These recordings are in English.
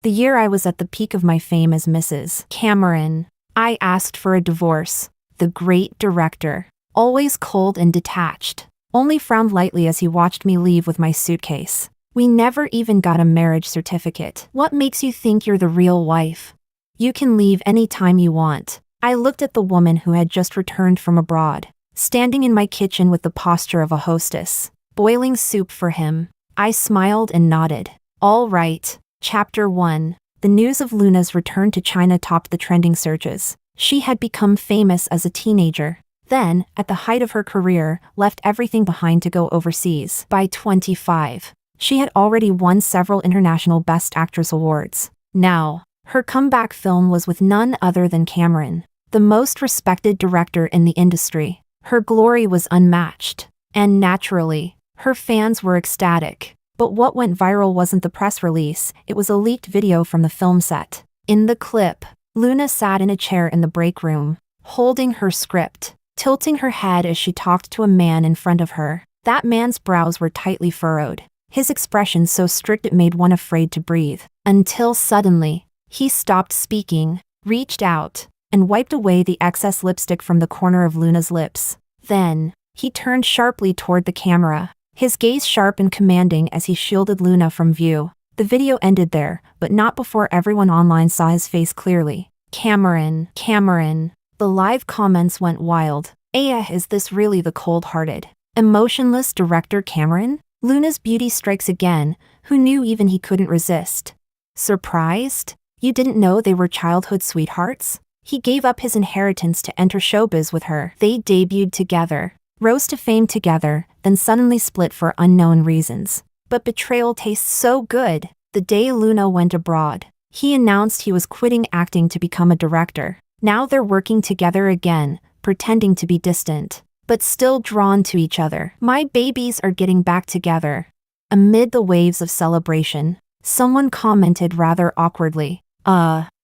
The year I was at the peak of my fame as Mrs. Cameron. I asked for a divorce. The great director, always cold and detached, only frowned lightly as he watched me leave with my suitcase. We never even got a marriage certificate. What makes you think you're the real wife? You can leave any time you want. I looked at the woman who had just returned from abroad, standing in my kitchen with the posture of a hostess, boiling soup for him. I smiled and nodded. All right. Chapter 1. The news of Luna's return to China topped the trending searches. She had become famous as a teenager. Then, at the height of her career, left everything behind to go overseas. By 25, she had already won several international Best Actress awards. Now, her comeback film was with none other than Cameron, the most respected director in the industry. Her glory was unmatched. And naturally, her fans were ecstatic. But what went viral wasn't the press release, it was a leaked video from the film set. In the clip, Luna sat in a chair in the break room, holding her script, tilting her head as she talked to a man in front of her. That man's brows were tightly furrowed, his expression so strict it made one afraid to breathe. Until suddenly, he stopped speaking, reached out, and wiped away the excess lipstick from the corner of Luna's lips. Then, he turned sharply toward the camera, his gaze sharp and commanding as he shielded Luna from view. The video ended there, but not before everyone online saw his face clearly. Cameron. The live comments went wild. Is this really the cold-hearted, emotionless director Cameron? Luna's beauty strikes again. Who knew even he couldn't resist? Surprised? You didn't know they were childhood sweethearts? He gave up his inheritance to enter showbiz with her. They debuted together, rose to fame together, then suddenly split for unknown reasons. But betrayal tastes so good. The day Luna went abroad, he announced he was quitting acting to become a director. Now they're working together again, pretending to be distant, but still drawn to each other. My babies are getting back together. Amid the waves of celebration, someone commented rather awkwardly,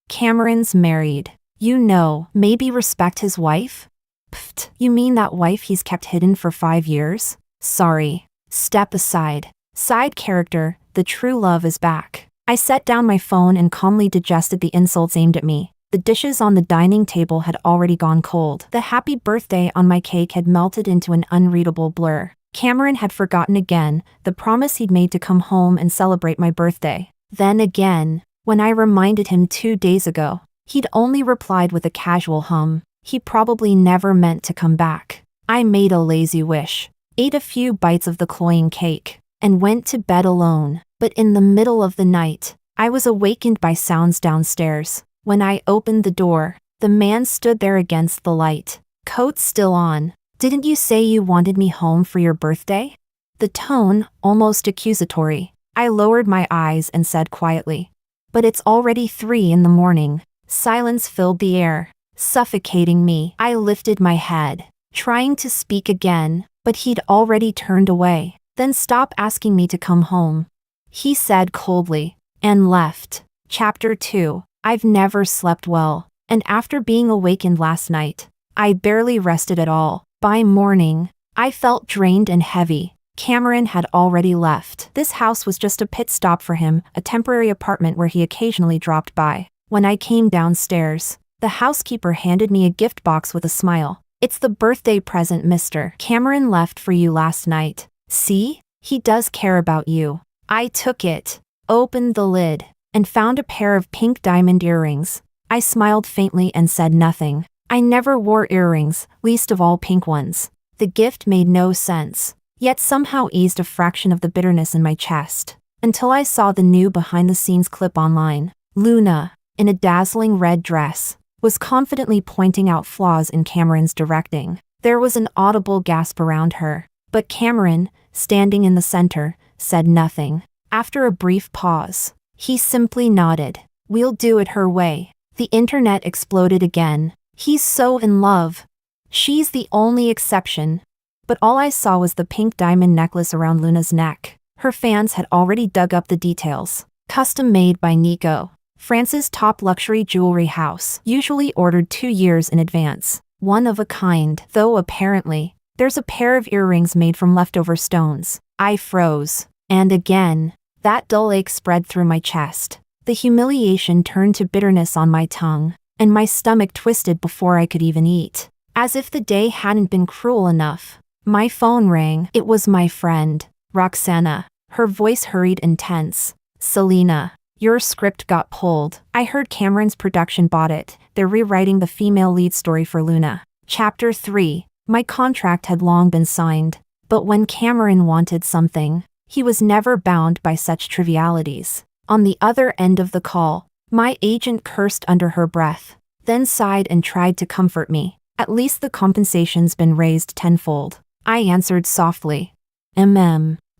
Cameron's married. You know, maybe respect his wife? Pfft, you mean that wife he's kept hidden for 5 years? Sorry. Step aside. Side character, the true love is back. I set down my phone and calmly digested the insults aimed at me. The dishes on the dining table had already gone cold. The happy birthday on my cake had melted into an unreadable blur. Cameron had forgotten again the promise he'd made to come home and celebrate my birthday. Then again, when I reminded him 2 days ago, he'd only replied with a casual hum. He probably never meant to come back. I made a lazy wish, ate a few bites of the cloying cake, and went to bed alone. But in the middle of the night, I was awakened by sounds downstairs. When I opened the door, the man stood there against the light, coat still on. Didn't you say you wanted me home for your birthday? The tone, almost accusatory. I lowered my eyes and said quietly, but it's already 3 in the morning. Silence filled the air, suffocating me. I lifted my head, trying to speak again, but he'd already turned away. Then stop asking me to come home, he said coldly, and left. Chapter 2. I've never slept well, and after being awakened last night, I barely rested at all. By morning, I felt drained and heavy. Cameron had already left. This house was just a pit stop for him, a temporary apartment where he occasionally dropped by. When I came downstairs, the housekeeper handed me a gift box with a smile. It's the birthday present Mr. Cameron left for you last night. See? He does care about you. I took it, opened the lid, and found a pair of pink diamond earrings. I smiled faintly and said nothing. I never wore earrings, least of all pink ones. The gift made no sense, yet somehow eased a fraction of the bitterness in my chest, until I saw the new behind-the-scenes clip online. Luna, in a dazzling red dress, was confidently pointing out flaws in Cameron's directing. There was an audible gasp around her, but Cameron, standing in the center, said nothing. After a brief pause, he simply nodded. We'll do it her way. The internet exploded again. He's so in love. She's the only exception. But all I saw was the pink diamond necklace around Luna's neck. Her fans had already dug up the details. Custom made by Nico, France's top luxury jewelry house, usually ordered 2 years in advance. One of a kind, though apparently, there's a pair of earrings made from leftover stones. I froze. And again, that dull ache spread through my chest. The humiliation turned to bitterness on my tongue, and my stomach twisted before I could even eat. As if the day hadn't been cruel enough, my phone rang. It was my friend, Roxana. Her voice hurried and tense. "Selena, your script got pulled. I heard Cameron's production bought it. They're rewriting the female lead story for Luna." Chapter 3. My contract had long been signed, but when Cameron wanted something, he was never bound by such trivialities. On the other end of the call, my agent cursed under her breath, then sighed and tried to comfort me. "At least the compensation's been raised tenfold," I answered softly.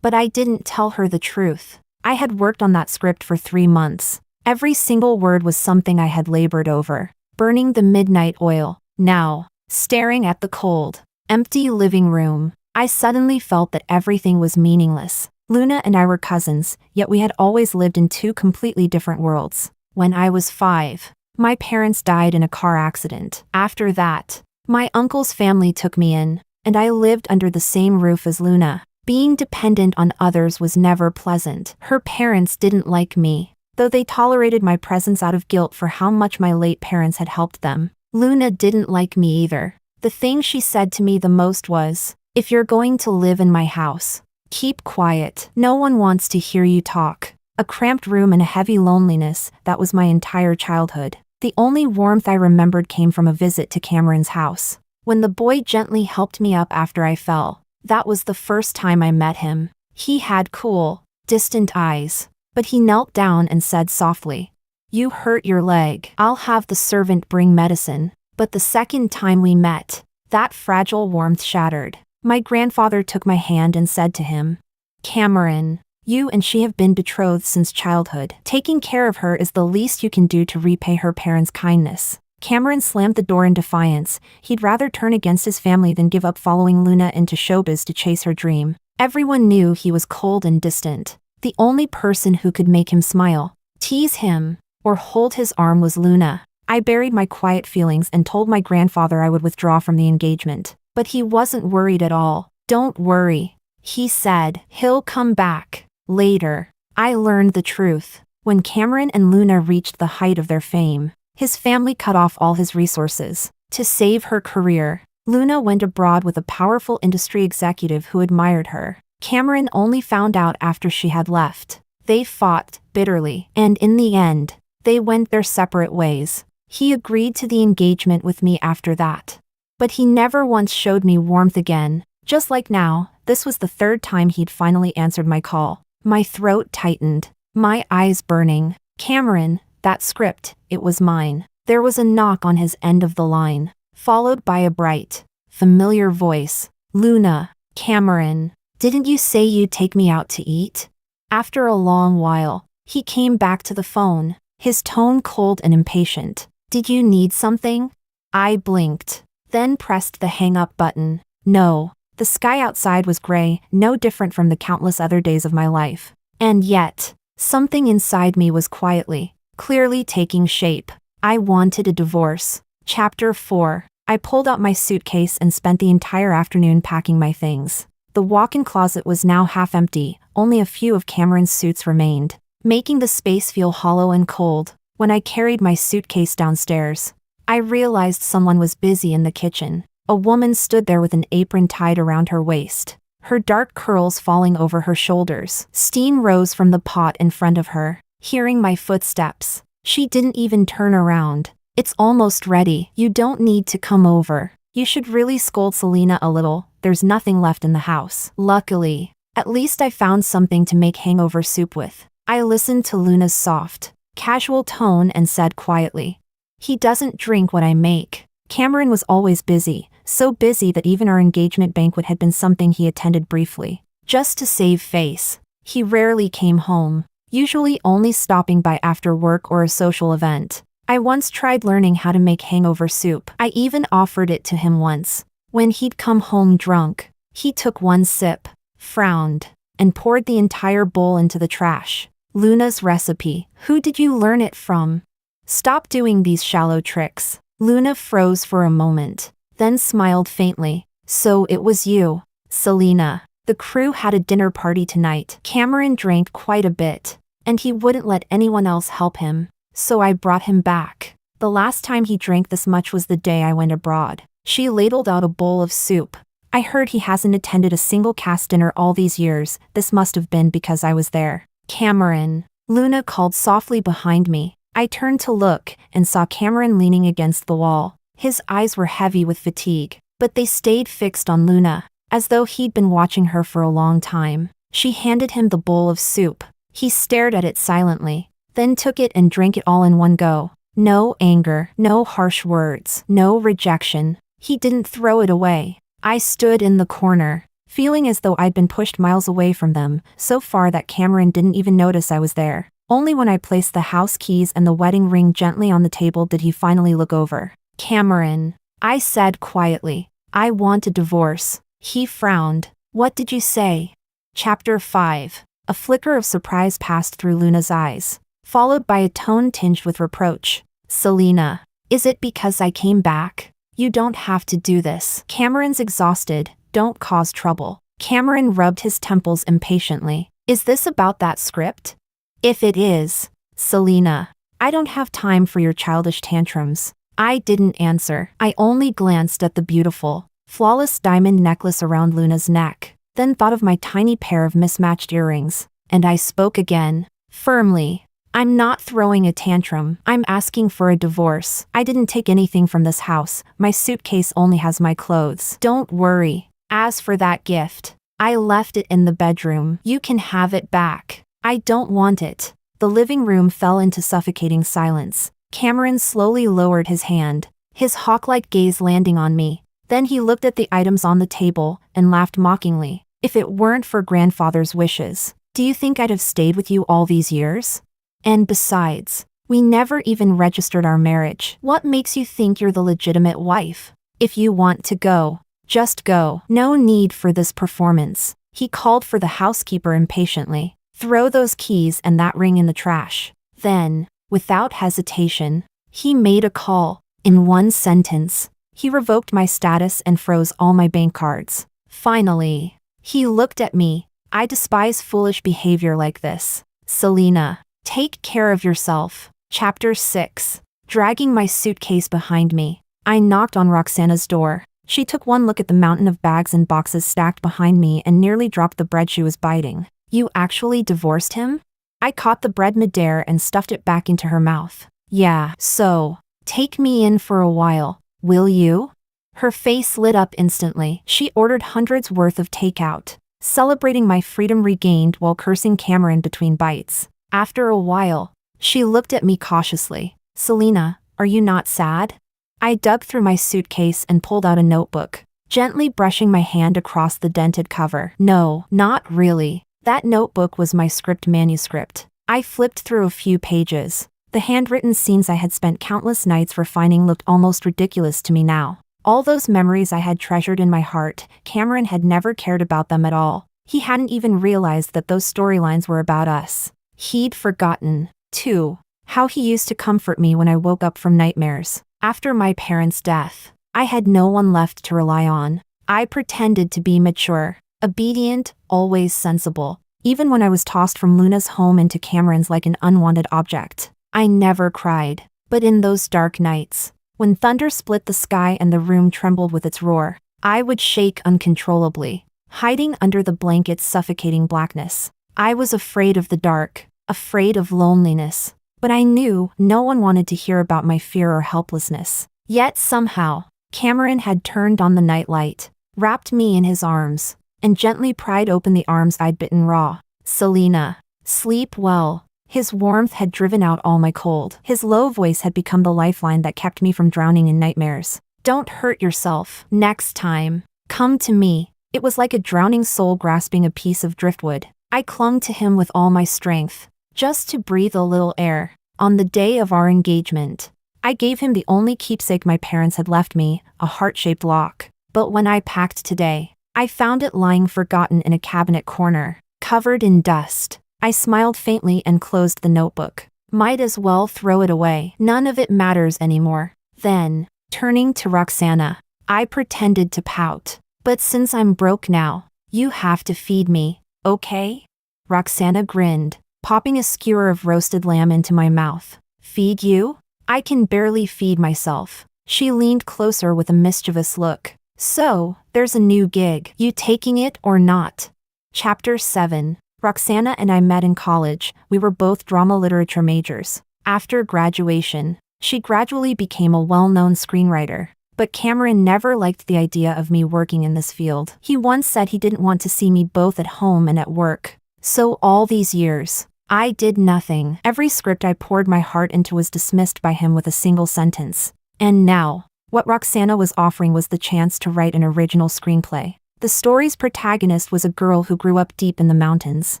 But I didn't tell her the truth. I had worked on that script for 3 months. Every single word was something I had labored over. Burning the midnight oil. Now, staring at the cold, empty living room, I suddenly felt that everything was meaningless. Luna and I were cousins, yet we had always lived in 2 completely different worlds. When I was 5, my parents died in a car accident. After that, my uncle's family took me in, and I lived under the same roof as Luna. Being dependent on others was never pleasant. Her parents didn't like me, though they tolerated my presence out of guilt for how much my late parents had helped them. Luna didn't like me either. The thing she said to me the most was, "If you're going to live in my house, keep quiet. No one wants to hear you talk." A cramped room and a heavy loneliness, that was my entire childhood. The only warmth I remembered came from a visit to Cameron's house. When the boy gently helped me up after I fell, that was the first time I met him. He had cool, distant eyes, but he knelt down and said softly, "You hurt your leg. I'll have the servant bring medicine." But the second time we met, that fragile warmth shattered. My grandfather took my hand and said to him, "Cameron, you and she have been betrothed since childhood. Taking care of her is the least you can do to repay her parents' kindness." Cameron slammed the door in defiance. He'd rather turn against his family than give up following Luna into showbiz to chase her dream. Everyone knew he was cold and distant. The only person who could make him smile, tease him, or hold his arm was Luna. I buried my quiet feelings and told my grandfather I would withdraw from the engagement. But he wasn't worried at all. "Don't worry," he said. "He'll come back." Later, I learned the truth. When Cameron and Luna reached the height of their fame, his family cut off all his resources. To save her career, Luna went abroad with a powerful industry executive who admired her. Cameron only found out after she had left. They fought bitterly, and in the end, they went their separate ways. He agreed to the engagement with me after that. But he never once showed me warmth again. Just like now, this was the 3rd time he'd finally answered my call. My throat tightened, my eyes burning. "Cameron, that script, it was mine." There was a knock on his end of the line, followed by a bright, familiar voice. "Luna, Cameron, didn't you say you'd take me out to eat?" After a long while, he came back to the phone, his tone cold and impatient. "Did you need something?" I blinked, then pressed the hang-up button. No. The sky outside was gray, no different from the countless other days of my life. And yet, something inside me was quietly, clearly taking shape. I wanted a divorce. Chapter 4. I pulled out my suitcase and spent the entire afternoon packing my things. The walk-in closet was now half empty, only a few of Cameron's suits remained, making the space feel hollow and cold. When I carried my suitcase downstairs, I realized someone was busy in the kitchen. A woman stood there with an apron tied around her waist, her dark curls falling over her shoulders. Steam rose from the pot in front of her. Hearing my footsteps, she didn't even turn around. "It's almost ready. You don't need to come over." You should really scold Selena a little. There's nothing left in the house. Luckily, at least I found something to make hangover soup with. I listened to Luna's soft, casual tone and said quietly, "He doesn't drink what I make." Cameron was always busy, so busy that even our engagement banquet had been something he attended briefly, just to save face. He rarely came home, usually only stopping by after work or a social event. I once tried learning how to make hangover soup. I even offered it to him once. When he'd come home drunk, he took one sip, frowned, and poured the entire bowl into the trash. "Luna's recipe. Who did you learn it from?" "Stop doing these shallow tricks." Luna froze for a moment, then smiled faintly. "So it was you, Selena." The crew had a dinner party tonight. Cameron drank quite a bit, and he wouldn't let anyone else help him. So I brought him back. The last time he drank this much was the day I went abroad. She ladled out a bowl of soup. I heard he hasn't attended a single caste dinner all these years. This must have been because I was there. Cameron. Luna called softly behind me. I turned to look and saw Cameron leaning against the wall. His eyes were heavy with fatigue, but they stayed fixed on Luna, as though he'd been watching her for a long time. She handed him the bowl of soup. He stared at it silently, then took it and drank it all in one go. No anger, no harsh words, no rejection. He didn't throw it away. I stood in the corner, feeling as though I'd been pushed miles away from them, so far that Cameron didn't even notice I was there. Only when I placed the house keys and the wedding ring gently on the table did he finally look over. Cameron, I said quietly, I want a divorce. He frowned. What did you say? Chapter 5. A flicker of surprise passed through Luna's eyes, followed by a tone tinged with reproach. Selena, is it because I came back? You don't have to do this. Cameron's exhausted. Don't cause trouble. Cameron rubbed his temples impatiently. Is this about that script? If it is, Selena, I don't have time for your childish tantrums. I didn't answer. I only glanced at the beautiful, flawless diamond necklace around Luna's neck, then thought of my tiny pair of mismatched earrings, and I spoke again, firmly. I'm not throwing a tantrum. I'm asking for a divorce. I didn't take anything from this house. My suitcase only has my clothes. Don't worry. As for that gift, I left it in the bedroom. You can have it back. I don't want it. The living room fell into suffocating silence. Cameron slowly lowered his hand, his hawk-like gaze landing on me. Then he looked at the items on the table and laughed mockingly. If it weren't for grandfather's wishes, do you think I'd have stayed with you all these years? And besides, we never even registered our marriage. What makes you think you're the legitimate wife? If you want to go, just go. No need for this performance. He called for the housekeeper impatiently. Throw those keys and that ring in the trash. Then, without hesitation, he made a call. In one sentence, he revoked my status and froze all my bank cards. Finally, he looked at me. I despise foolish behavior like this. Selena, take care of yourself. Chapter 6. Dragging my suitcase behind me, I knocked on Roxana's door. She took one look at the mountain of bags and boxes stacked behind me and nearly dropped the bread she was biting. You actually divorced him? I caught the bread midair and stuffed it back into her mouth. Yeah, so, take me in for a while, will you? Her face lit up instantly. She ordered hundreds worth of takeout, celebrating my freedom regained while cursing Cameron between bites. After a while, she looked at me cautiously. Selena, are you not sad? I dug through my suitcase and pulled out a notebook, gently brushing my hand across the dented cover. No, not really. That notebook was my script manuscript. I flipped through a few pages. The handwritten scenes I had spent countless nights refining looked almost ridiculous to me now. All those memories I had treasured in my heart, Cameron had never cared about them at all. He hadn't even realized that those storylines were about us. He'd forgotten, too, how he used to comfort me when I woke up from nightmares. After my parents' death, I had no one left to rely on. I pretended to be mature, obedient, always sensible, even when I was tossed from Luna's home into Cameron's like an unwanted object. I never cried, but in those dark nights, when thunder split the sky and the room trembled with its roar, I would shake uncontrollably, hiding under the blanket's suffocating blackness. I was afraid of the dark, afraid of loneliness, but I knew no one wanted to hear about my fear or helplessness. Yet somehow, Cameron had turned on the nightlight, wrapped me in his arms, and gently pried open the arms I'd bitten raw. Selena, sleep well. His warmth had driven out all my cold. His low voice had become the lifeline that kept me from drowning in nightmares. Don't hurt yourself. Next time, come to me. It was like a drowning soul grasping a piece of driftwood. I clung to him with all my strength, just to breathe a little air. On the day of our engagement, I gave him the only keepsake my parents had left me, a heart-shaped lock. But when I packed today, I found it lying forgotten in a cabinet corner, covered in dust. I smiled faintly and closed the notebook. Might as well throw it away. None of it matters anymore. Then, turning to Roxana, I pretended to pout. But since I'm broke now, you have to feed me, okay? Roxana grinned, popping a skewer of roasted lamb into my mouth. Feed you? I can barely feed myself. She leaned closer with a mischievous look. So, there's a new gig. You taking it or not? Chapter 7. Roxana and I met in college. We were both drama literature majors. After graduation, she gradually became a well-known screenwriter. But Cameron never liked the idea of me working in this field. He once said he didn't want to see me both at home and at work. So all these years, I did nothing. Every script I poured my heart into was dismissed by him with a single sentence. And now, what Roxana was offering was the chance to write an original screenplay. The story's protagonist was a girl who grew up deep in the mountains.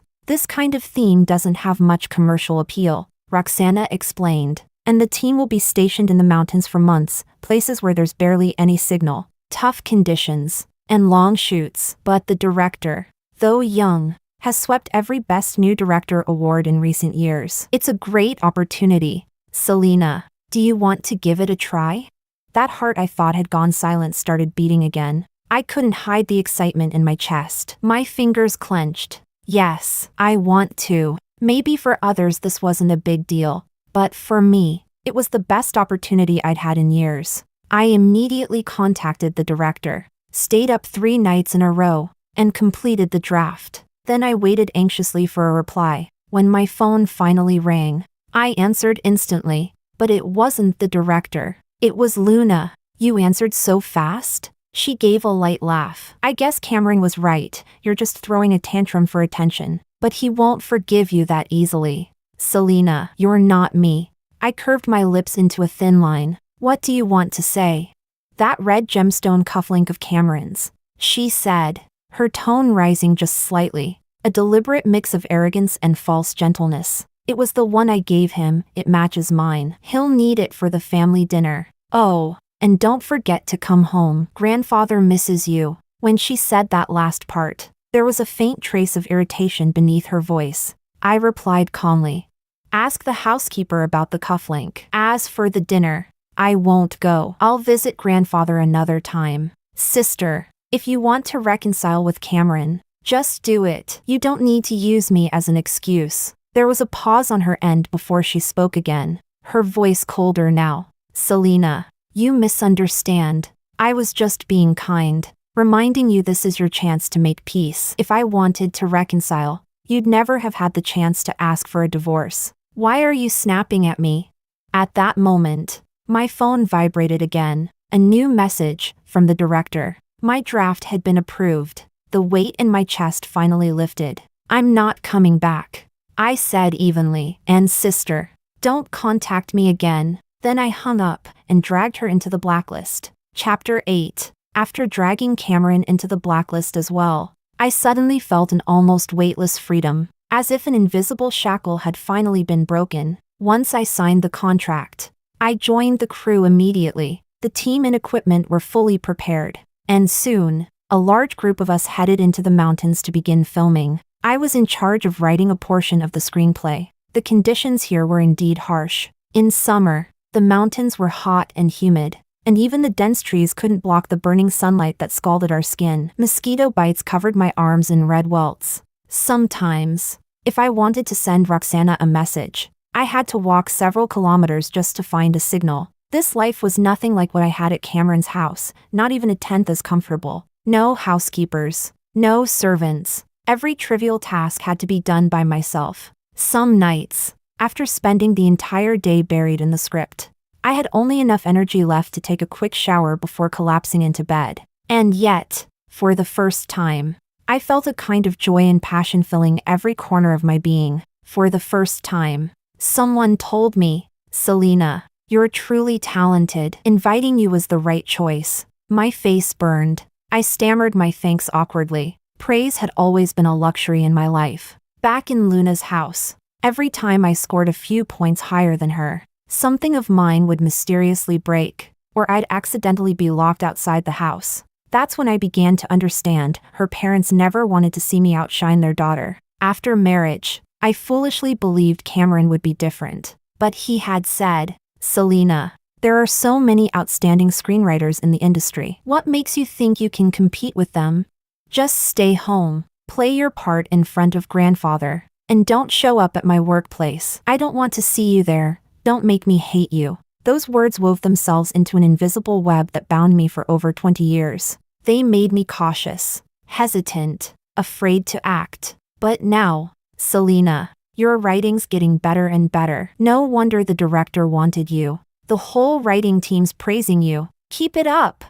This kind of theme doesn't have much commercial appeal, Roxana explained. And the team will be stationed in the mountains for months, places where there's barely any signal, tough conditions, and long shoots. But the director, though young, has swept every Best New Director award in recent years. It's a great opportunity. Selena, do you want to give it a try? That heart I thought had gone silent started beating again. I couldn't hide the excitement in my chest. My fingers clenched. Yes, I want to. Maybe for others this wasn't a big deal. But for me, it was the best opportunity I'd had in years. I immediately contacted the director, stayed up 3 nights in a row, and completed the draft. Then I waited anxiously for a reply. When my phone finally rang, I answered instantly, but it wasn't the director. It was Luna. You answered so fast? She gave a light laugh. I guess Cameron was right. You're just throwing a tantrum for attention. But he won't forgive you that easily. Selena, you're not me. I curved my lips into a thin line. What do you want to say? That red gemstone cufflink of Cameron's, she said, her tone rising just slightly, a deliberate mix of arrogance and false gentleness. It was the one I gave him, it matches mine. He'll need it for the family dinner. Oh, and don't forget to come home. Grandfather misses you. When she said that last part, there was a faint trace of irritation beneath her voice. I replied calmly. Ask the housekeeper about the cufflink. As for the dinner, I won't go. I'll visit grandfather another time. Sister, if you want to reconcile with Cameron, just do it. You don't need to use me as an excuse. There was a pause on her end before she spoke again, her voice colder now. Selena, you misunderstand. I was just being kind, reminding you this is your chance to make peace. If I wanted to reconcile, you'd never have had the chance to ask for a divorce. Why are you snapping at me? At that moment, my phone vibrated again. A new message from the director. My draft had been approved. The weight in my chest finally lifted. I'm not coming back, I said evenly. And sister, don't contact me again. Then I hung up and dragged her into the blacklist. Chapter 8. After dragging Cameron into the blacklist as well, I suddenly felt an almost weightless freedom, as if an invisible shackle had finally been broken. Once I signed the contract, I joined the crew immediately. The team and equipment were fully prepared, and soon, a large group of us headed into the mountains to begin filming. I was in charge of writing a portion of the screenplay. The conditions here were indeed harsh. In summer, the mountains were hot and humid, and even the dense trees couldn't block the burning sunlight that scalded our skin. Mosquito bites covered my arms in red welts. Sometimes, if I wanted to send Roxana a message, I had to walk several kilometers just to find a signal. This life was nothing like what I had at Cameron's house, not even a tenth as comfortable. No housekeepers, no servants. Every trivial task had to be done by myself. Some nights, after spending the entire day buried in the script, I had only enough energy left to take a quick shower before collapsing into bed. And yet, for the first time, I felt a kind of joy and passion filling every corner of my being. For the first time, someone told me, Selena, you're truly talented. Inviting you was the right choice. My face burned. I stammered my thanks awkwardly. Praise had always been a luxury in my life. Back in Luna's house, every time I scored a few points higher than her, something of mine would mysteriously break, or I'd accidentally be locked outside the house. That's when I began to understand her parents never wanted to see me outshine their daughter. After marriage, I foolishly believed Cameron would be different. But he had said, Selena, there are so many outstanding screenwriters in the industry. What makes you think you can compete with them? Just stay home, play your part in front of grandfather, And don't show up at my workplace. I don't want to see you there. Don't make me hate you. Those words wove themselves into an invisible web that bound me for over 20 years. They made me cautious, hesitant, afraid to act. But now, Selena, your writing's getting better and better. No wonder the director wanted you. The whole writing team's praising you. Keep it up.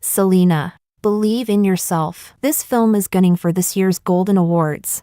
Selena, believe in yourself. This film is gunning for this year's Golden Awards.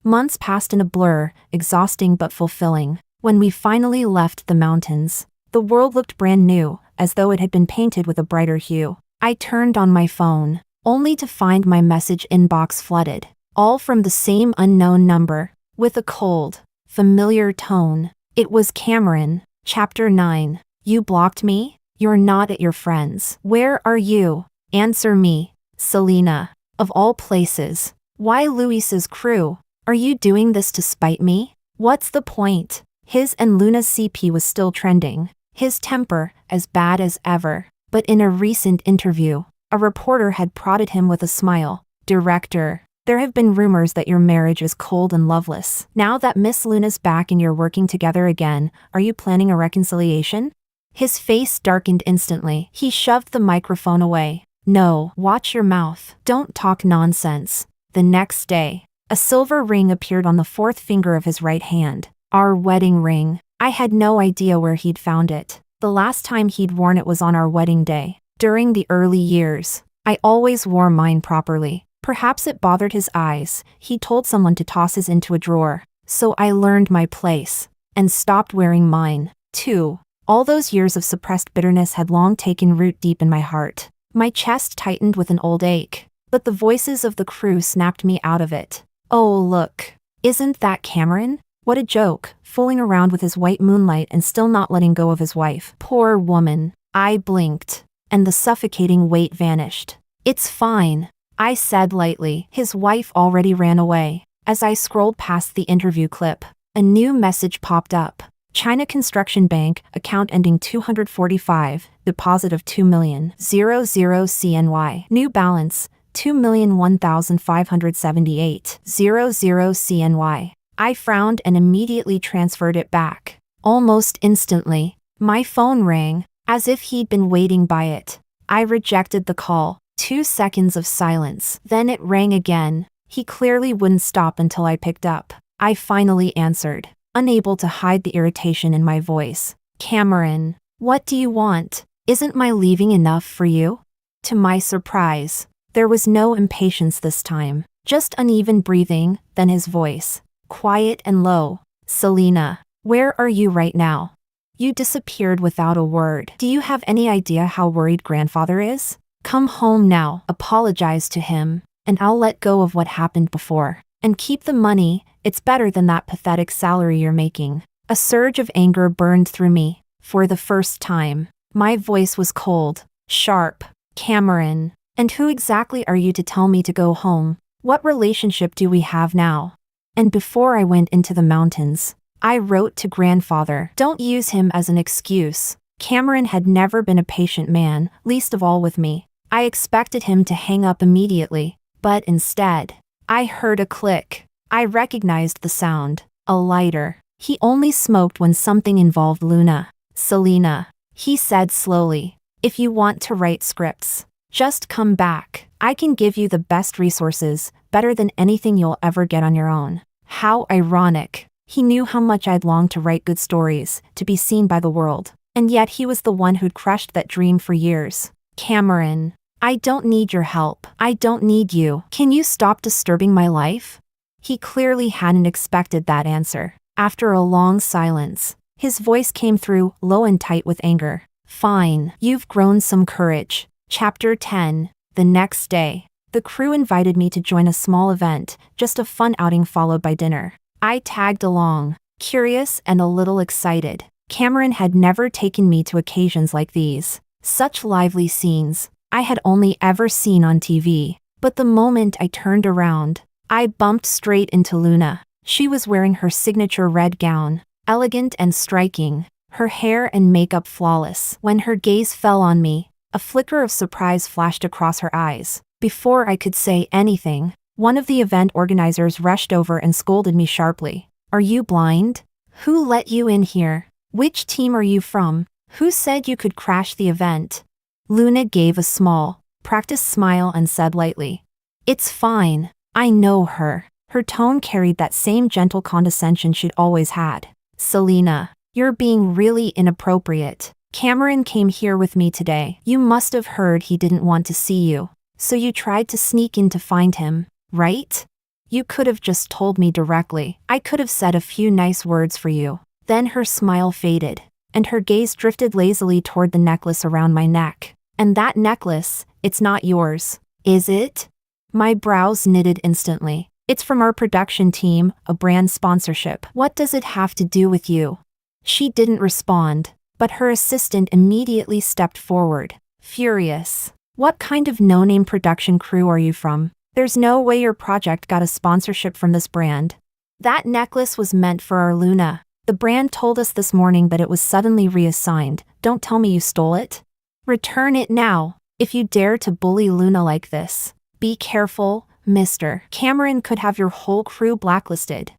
Months passed in a blur, exhausting but fulfilling. When we finally left the mountains, the world looked brand new, as though it had been painted with a brighter hue. I turned on my phone, only to find my message inbox flooded, all from the same unknown number, with a cold, familiar tone. It was Cameron. Chapter 9. You blocked me? You're not at your friends. Where are you? Answer me. Selena. Of all places. Why Luis's crew? Are you doing this to spite me? What's the point? His and Luna's CP was still trending. His temper, as bad as ever. But in a recent interview, a reporter had prodded him with a smile. Director, there have been rumors that your marriage is cold and loveless. Now that Miss Luna's back and you're working together again, are you planning a reconciliation? His face darkened instantly. He shoved the microphone away. No, watch your mouth. Don't talk nonsense. The next day, a silver ring appeared on the fourth finger of his right hand. Our wedding ring. I had no idea where he'd found it. The last time he'd worn it was on our wedding day. During the early years, I always wore mine properly. Perhaps it bothered his eyes. He told someone to toss his into a drawer. So I learned my place and stopped wearing mine, too. All those years of suppressed bitterness had long taken root deep in my heart. My chest tightened with an old ache, but the voices of the crew snapped me out of it. Oh, look. Isn't that Cameron? What a joke, fooling around with his white moonlight and still not letting go of his wife. Poor woman. I blinked, and the suffocating weight vanished. It's fine, I said lightly. His wife already ran away. As I scrolled past the interview clip, a new message popped up. China Construction Bank, account ending 245, deposit of 2,000,00 CNY. New balance, 2,001,578 CNY. I frowned and immediately transferred it back. Almost instantly, my phone rang, as if he'd been waiting by it. I rejected the call. 2 seconds of silence. Then it rang again. He clearly wouldn't stop until I picked up. I finally answered, unable to hide the irritation in my voice. Cameron, what do you want? Isn't my leaving enough for you? To my surprise, there was no impatience this time, just uneven breathing, then his voice, quiet and low. Selena, where are you right now? You disappeared without a word. Do you have any idea how worried grandfather is? Come home now, apologize to him, and I'll let go of what happened before. And keep the money, it's better than that pathetic salary you're making. A surge of anger burned through me. For the first time, my voice was cold, sharp. Cameron, and who exactly are you to tell me to go home? What relationship do we have now? And before I went into the mountains, I wrote to grandfather. Don't use him as an excuse. Cameron had never been a patient man, least of all with me. I expected him to hang up immediately, but instead, I heard a click. I recognized the sound. A lighter. He only smoked when something involved Luna. Selena, he said slowly, if you want to write scripts, just come back. I can give you the best resources, better than anything you'll ever get on your own. How ironic. He knew how much I'd longed to write good stories, to be seen by the world. And yet he was the one who'd crushed that dream for years. Cameron, I don't need your help. I don't need you. Can you stop disturbing my life? He clearly hadn't expected that answer. After a long silence, his voice came through, low and tight with anger. Fine, you've grown some courage. Chapter 10. The next day, the crew invited me to join a small event, just a fun outing followed by dinner. I tagged along, curious and a little excited. Cameron had never taken me to occasions like these. Such lively scenes, I had only ever seen on TV. But the moment I turned around, I bumped straight into Luna. She was wearing her signature red gown, elegant and striking, her hair and makeup flawless. When her gaze fell on me, a flicker of surprise flashed across her eyes. Before I could say anything, One of the event organizers rushed over and scolded me sharply. Are you blind? Who let you in here? Which team are you from? Who said you could crash the event? Luna gave a small, practiced smile and said lightly, It's fine. I know her. Her tone carried that same gentle condescension she'd always had. Selena, you're being really inappropriate. Cameron came here with me today. You must have heard he didn't want to see you. So you tried to sneak in to find him, right? You could have just told me directly. I could have said a few nice words for you. Then her smile faded, and her gaze drifted lazily toward the necklace around my neck. And that necklace, it's not yours, is it? My brows knitted instantly. It's from our production team, a brand sponsorship. What does it have to do with you? She didn't respond, but her assistant immediately stepped forward, furious. What kind of no-name production crew are you from? There's no way your project got a sponsorship from this brand. That necklace was meant for our Luna. The brand told us this morning that it was suddenly reassigned. Don't tell me you stole it. Return it now. If you dare to bully Luna like this, be careful, Mr. Cameron could have your whole crew blacklisted.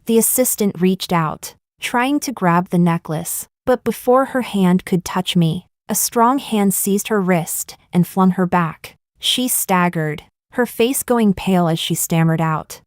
The assistant reached out, trying to grab the necklace, but before her hand could touch me, a strong hand seized her wrist and flung her back. She staggered, her face going pale as she stammered out,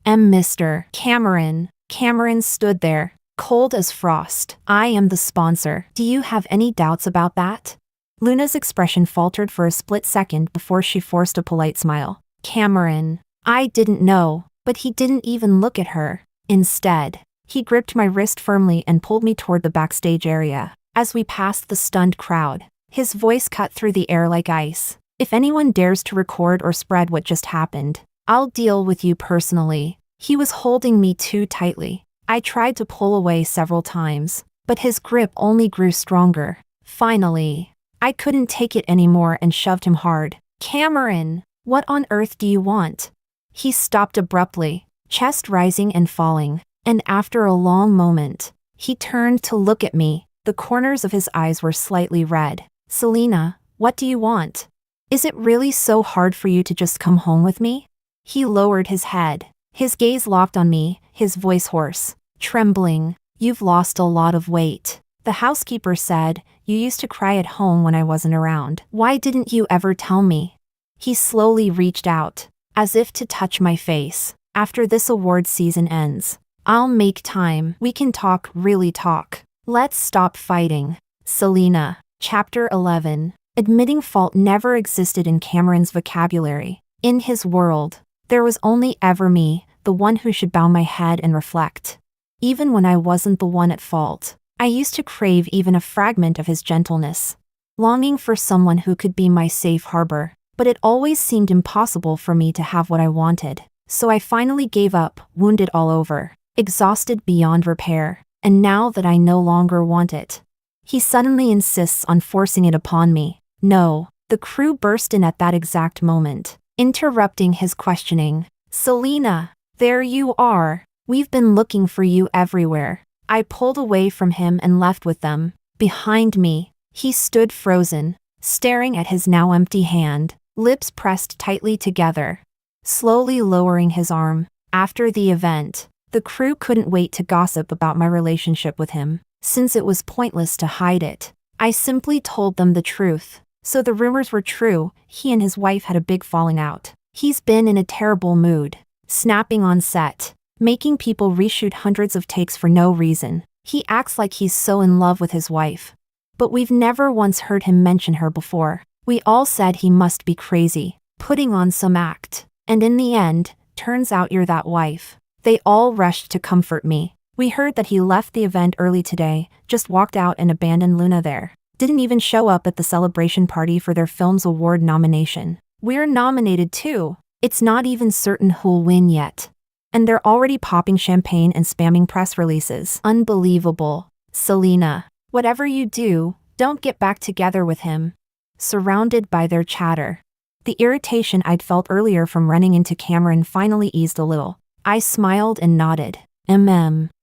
Mr. Cameron. Cameron stood there, cold as frost. I am the sponsor. Do you have any doubts about that? Luna's expression faltered for a split second before she forced a polite smile. Cameron. I didn't know, but he didn't even look at her. Instead, he gripped my wrist firmly and pulled me toward the backstage area. As we passed the stunned crowd, his voice cut through the air like ice. If anyone dares to record or spread what just happened, I'll deal with you personally. He was holding me too tightly. I tried to pull away several times, but his grip only grew stronger. Finally, I couldn't take it anymore and shoved him hard. Cameron, what on earth do you want? He stopped abruptly, chest rising and falling, and after a long moment, he turned to look at me. The corners of his eyes were slightly red. Selena, what do you want? Is it really so hard for you to just come home with me? He lowered his head, his gaze locked on me, his voice hoarse, trembling. You've lost a lot of weight. The housekeeper said, you used to cry at home when I wasn't around. Why didn't you ever tell me? He slowly reached out, as if to touch my face. After this award season ends, I'll make time. We can talk, really talk. Let's stop fighting. Selena. Chapter 11. Admitting fault never existed in Cameron's vocabulary. In his world, there was only ever me, the one who should bow my head and reflect. Even when I wasn't the one at fault, I used to crave even a fragment of his gentleness, longing for someone who could be my safe harbor. But it always seemed impossible for me to have what I wanted. So I finally gave up, wounded all over, exhausted beyond repair. And now that I no longer want it, he suddenly insists on forcing it upon me. No, the crew burst in at that exact moment, interrupting his questioning. Selena, there you are. We've been looking for you everywhere. I pulled away from him and left with them. Behind me, he stood frozen, staring at his now empty hand, lips pressed tightly together, slowly lowering his arm. After the event, the crew couldn't wait to gossip about my relationship with him. Since it was pointless to hide it, I simply told them the truth. So the rumors were true. He and his wife had a big falling out. He's been in a terrible mood, snapping on set, making people reshoot hundreds of takes for no reason. He acts like he's so in love with his wife, but we've never once heard him mention her before. We all said he must be crazy, putting on some act. And in the end, turns out you're that wife. They all rushed to comfort me. We heard that he left the event early today, just walked out and abandoned Luna there. Didn't even show up at the celebration party for their film's award nomination. We're nominated too. It's not even certain who'll win yet. And they're already popping champagne and spamming press releases. Unbelievable. Selena, whatever you do, don't get back together with him. Surrounded by their chatter, the irritation I'd felt earlier from running into Cameron finally eased a little. I smiled and nodded.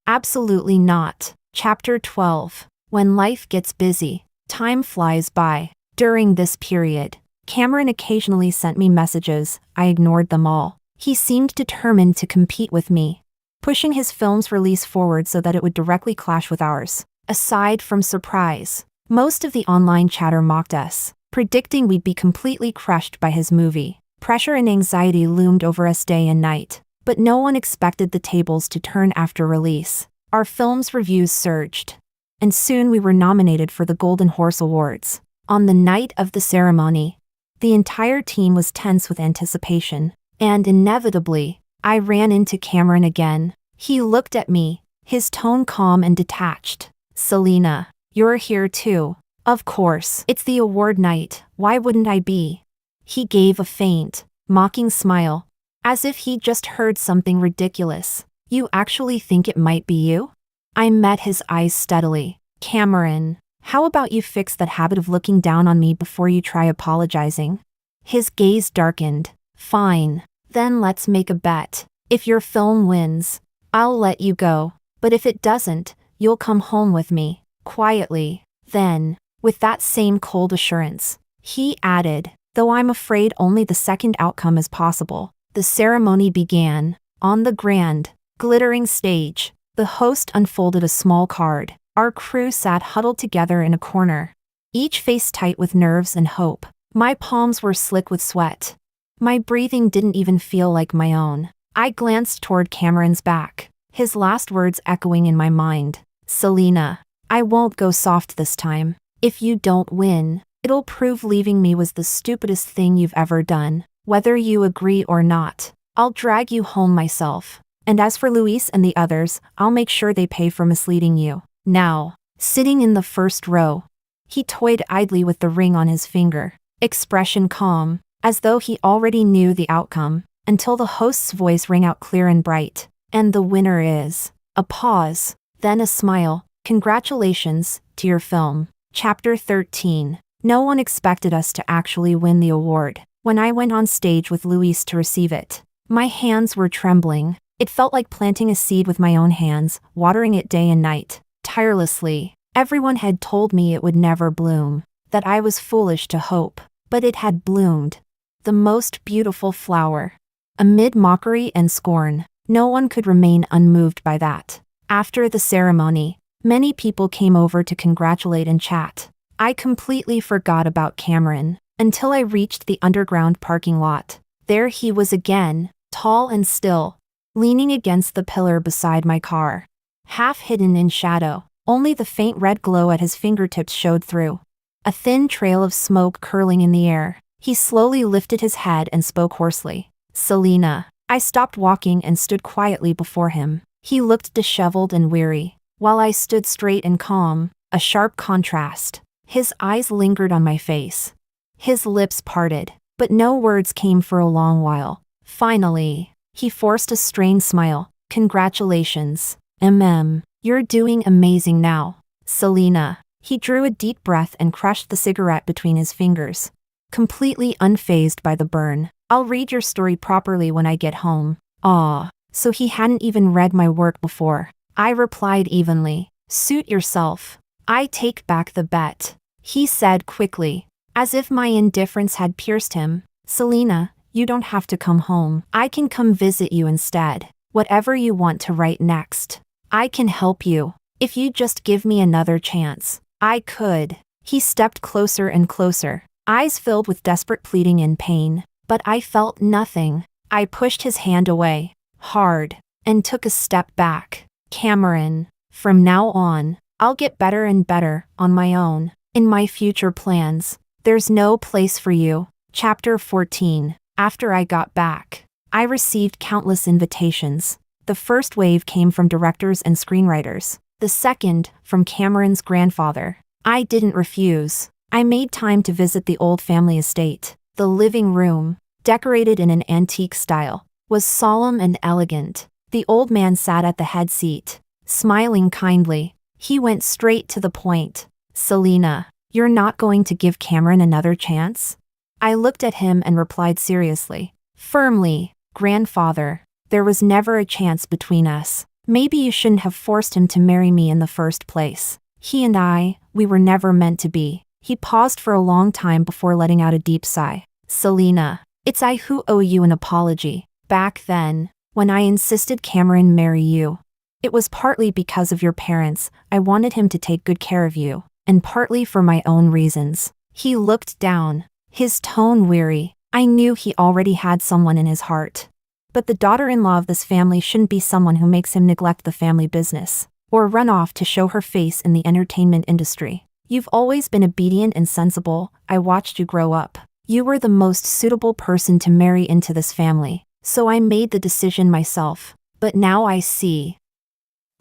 Absolutely not. Chapter 12. When life gets busy, time flies by. During this period, Cameron occasionally sent me messages. I ignored them all. He seemed determined to compete with me, pushing his film's release forward so that it would directly clash with ours. Aside from surprise, most of the online chatter mocked us, predicting we'd be completely crushed by his movie. Pressure and anxiety loomed over us day and night, but no one expected the tables to turn after release. Our film's reviews surged, and soon we were nominated for the Golden Horse Awards. On the night of the ceremony, the entire team was tense with anticipation, and inevitably, I ran into Cameron again. He looked at me, his tone calm and detached. "Selena, you're here too." "Of course, it's the award night, why wouldn't I be?" He gave a faint, mocking smile, as if he'd just heard something ridiculous. "You actually think it might be you?" I met his eyes steadily. "Cameron, how about you fix that habit of looking down on me before you try apologizing?" His gaze darkened. "Fine, then let's make a bet. If your film wins, I'll let you go, but if it doesn't, you'll come home with me." Quietly, then, with that same cold assurance, he added, "Though I'm afraid only the second outcome is possible." The ceremony began. On the grand, glittering stage, the host unfolded a small card. Our crew sat huddled together in a corner, each face tight with nerves and hope. My palms were slick with sweat. My breathing didn't even feel like my own. I glanced toward Cameron's back, his last words echoing in my mind. "Selena, I won't go soft this time. If you don't win, it'll prove leaving me was the stupidest thing you've ever done. Whether you agree or not, I'll drag you home myself. And as for Luis and the others, I'll make sure they pay for misleading you." Now, sitting in the first row, he toyed idly with the ring on his finger, expression calm, as though he already knew the outcome, until the host's voice rang out clear and bright. "And the winner is..." A pause, then a smile. "Congratulations to your film." Chapter 13. No one expected us to actually win the award. When I went on stage with Luis to receive it, my hands were trembling. It felt like planting a seed with my own hands, watering it day and night, tirelessly. Everyone had told me it would never bloom, that I was foolish to hope, but it had bloomed. The most beautiful flower. Amid mockery and scorn, no one could remain unmoved by that. After the ceremony, many people came over to congratulate and chat. I completely forgot about Cameron, until I reached the underground parking lot. There he was again, tall and still, leaning against the pillar beside my car. Half hidden in shadow, only the faint red glow at his fingertips showed through. A thin trail of smoke curling in the air. He slowly lifted his head and spoke hoarsely. "Selena." I stopped walking and stood quietly before him. He looked disheveled and weary, while I stood straight and calm, a sharp contrast. His eyes lingered on my face. His lips parted, but no words came for a long while. Finally, he forced a strained smile. "Congratulations, you're doing amazing now, Selena." He drew a deep breath and crushed the cigarette between his fingers, completely unfazed by the burn. "I'll read your story properly when I get home." "Aw, so he hadn't even read my work before." I replied evenly. "Suit yourself. I take back the bet," he said quickly, as if my indifference had pierced him. "Selena, you don't have to come home. I can come visit you instead. Whatever you want to write next, I can help you. If you just give me another chance, I could." He stepped closer and closer, eyes filled with desperate pleading and pain, but I felt nothing. I pushed his hand away, hard, and took a step back. "Cameron, from now on, I'll get better and better on my own. In my future plans, there's no place for you." Chapter 14. After I got back, I received countless invitations. The first wave came from directors and screenwriters, the second from Cameron's grandfather. I didn't refuse. I made time to visit the old family estate. The living room, decorated in an antique style, was solemn and elegant. The old man sat at the head seat, smiling kindly. He went straight to the point. "Selena, you're not going to give Cameron another chance?" I looked at him and replied seriously, firmly, "Grandfather, there was never a chance between us. Maybe you shouldn't have forced him to marry me in the first place. He and we were never meant to be." He paused for a long time before letting out a deep sigh. "Selena, it's I who owe you an apology. Back then, when I insisted Cameron marry you, it was partly because of your parents. I wanted him to take good care of you, and partly for my own reasons. He looked down, his tone weary. I knew he already had someone in his heart. But the daughter-in-law of this family shouldn't be someone who makes him neglect the family business, or run off to show her face in the entertainment industry. You've always been obedient and sensible. I watched you grow up. You were the most suitable person to marry into this family, so I made the decision myself. But now I see.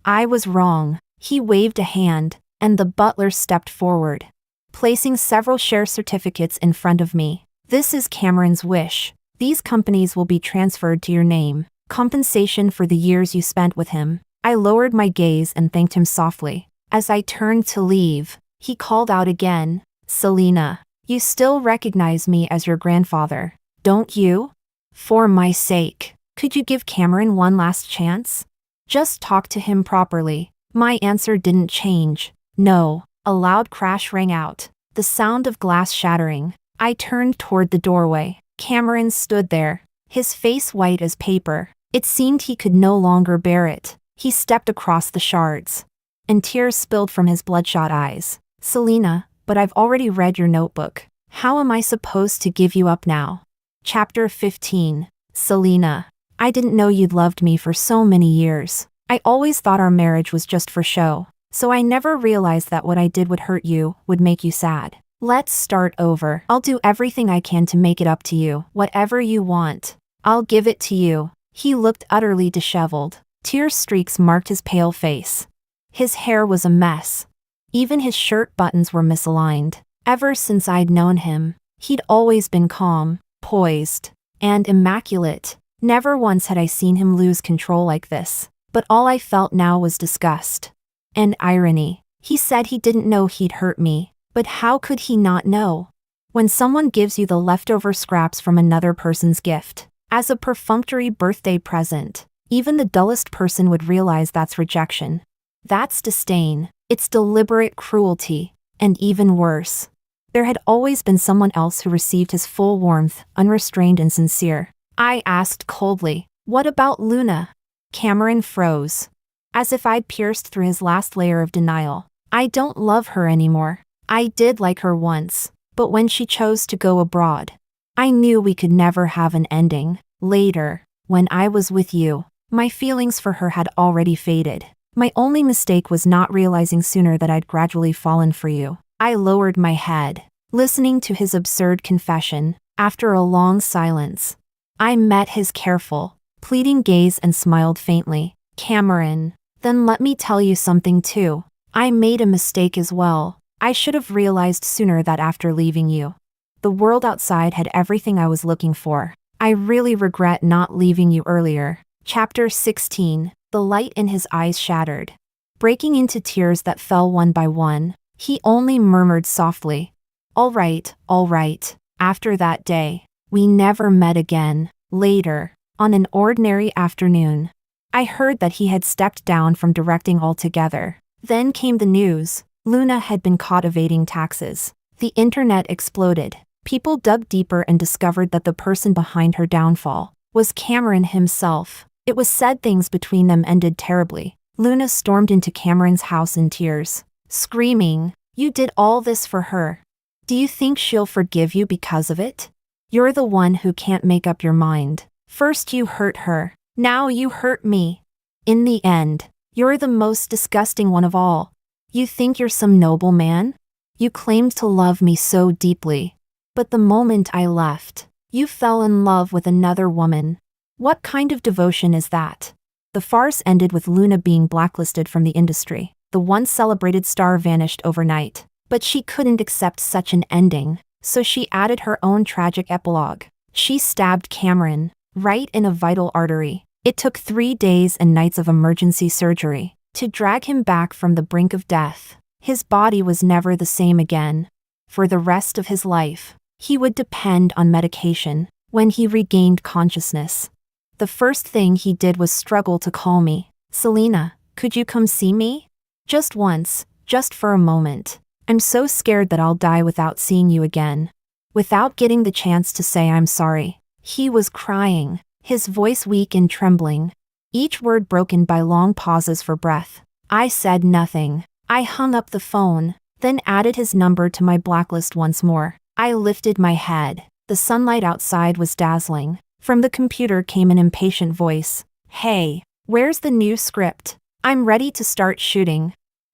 I was wrong. He waved a hand, and the butler stepped forward, placing several share certificates in front of me. This is Cameron's wish. These companies will be transferred to your name. Compensation for the years you spent with him. I lowered my gaze and thanked him softly. As I turned to leave, he called out again, "Selena, you still recognize me as your grandfather, don't you? For my sake, could you give Cameron one last chance? Just talk to him properly." My answer didn't change. No. A loud crash rang out, the sound of glass shattering. I turned toward the doorway. Cameron stood there, his face white as paper. It seemed he could no longer bear it. He stepped across the shards, and tears spilled from his bloodshot eyes. "Selena, but I've already read your notebook. How am I supposed to give you up now?" Chapter 15. Selena, I didn't know you'd loved me for so many years. I always thought our marriage was just for show, so I never realized that what I did would hurt you, would make you sad. Let's start over. I'll do everything I can to make it up to you. Whatever you want, I'll give it to you. He looked utterly disheveled. Tear streaks marked his pale face. His hair was a mess. Even his shirt buttons were misaligned. Ever since I'd known him, he'd always been calm, poised, and immaculate. Never once had I seen him lose control like this. But all I felt now was disgust and irony. He said he didn't know he'd hurt me, but how could he not know? When someone gives you the leftover scraps from another person's gift, as a perfunctory birthday present, even the dullest person would realize that's rejection. That's disdain. It's deliberate cruelty. And even worse, there had always been someone else who received his full warmth, unrestrained and sincere. I asked coldly, "What about Luna?" Cameron froze, as if I'd pierced through his last layer of denial. "I don't love her anymore. I did like her once, but when she chose to go abroad, I knew we could never have an ending. Later, when I was with you, my feelings for her had already faded. My only mistake was not realizing sooner that I'd gradually fallen for you." I lowered my head, listening to his absurd confession. After a long silence, I met his careful, pleading gaze and smiled faintly. "Cameron, then let me tell you something too. I made a mistake as well. I should have realized sooner that after leaving you, the world outside had everything I was looking for. I really regret not leaving you earlier." Chapter 16. The light in his eyes shattered, breaking into tears that fell one by one. He only murmured softly, all right. After that day, we never met again. Later, on an ordinary afternoon, I heard that he had stepped down from directing altogether. Then came the news. Luna had been caught evading taxes. The internet exploded. People dug deeper and discovered that the person behind her downfall was Cameron himself. It was said things between them ended terribly. Luna stormed into Cameron's house in tears, screaming, "You did all this for her. Do you think she'll forgive you because of it? You're the one who can't make up your mind. First you hurt her, now you hurt me. In the end, you're the most disgusting one of all. You think you're some noble man? You claimed to love me so deeply. But the moment I left, you fell in love with another woman. What kind of devotion is that?" The farce ended with Luna being blacklisted from the industry. The once celebrated star vanished overnight. But she couldn't accept such an ending, so she added her own tragic epilogue. She stabbed Cameron, right in a vital artery. It took 3 days and nights of emergency surgery to drag him back from the brink of death. His body was never the same again. For the rest of his life, he would depend on medication. When he regained consciousness, the first thing he did was struggle to call me. "Selena, could you come see me? Just once, just for a moment. I'm so scared that I'll die without seeing you again." Without getting the chance to say I'm sorry, he was crying. his voice weak and trembling, each word broken by long pauses for breath. I said nothing. I hung up the phone, then added his number to my blacklist once more. I lifted my head. The sunlight outside was dazzling. From the computer came an impatient voice. Hey, where's the new script? I'm ready to start shooting.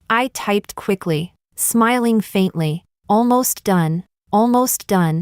I typed quickly, smiling faintly. Almost done. Almost done.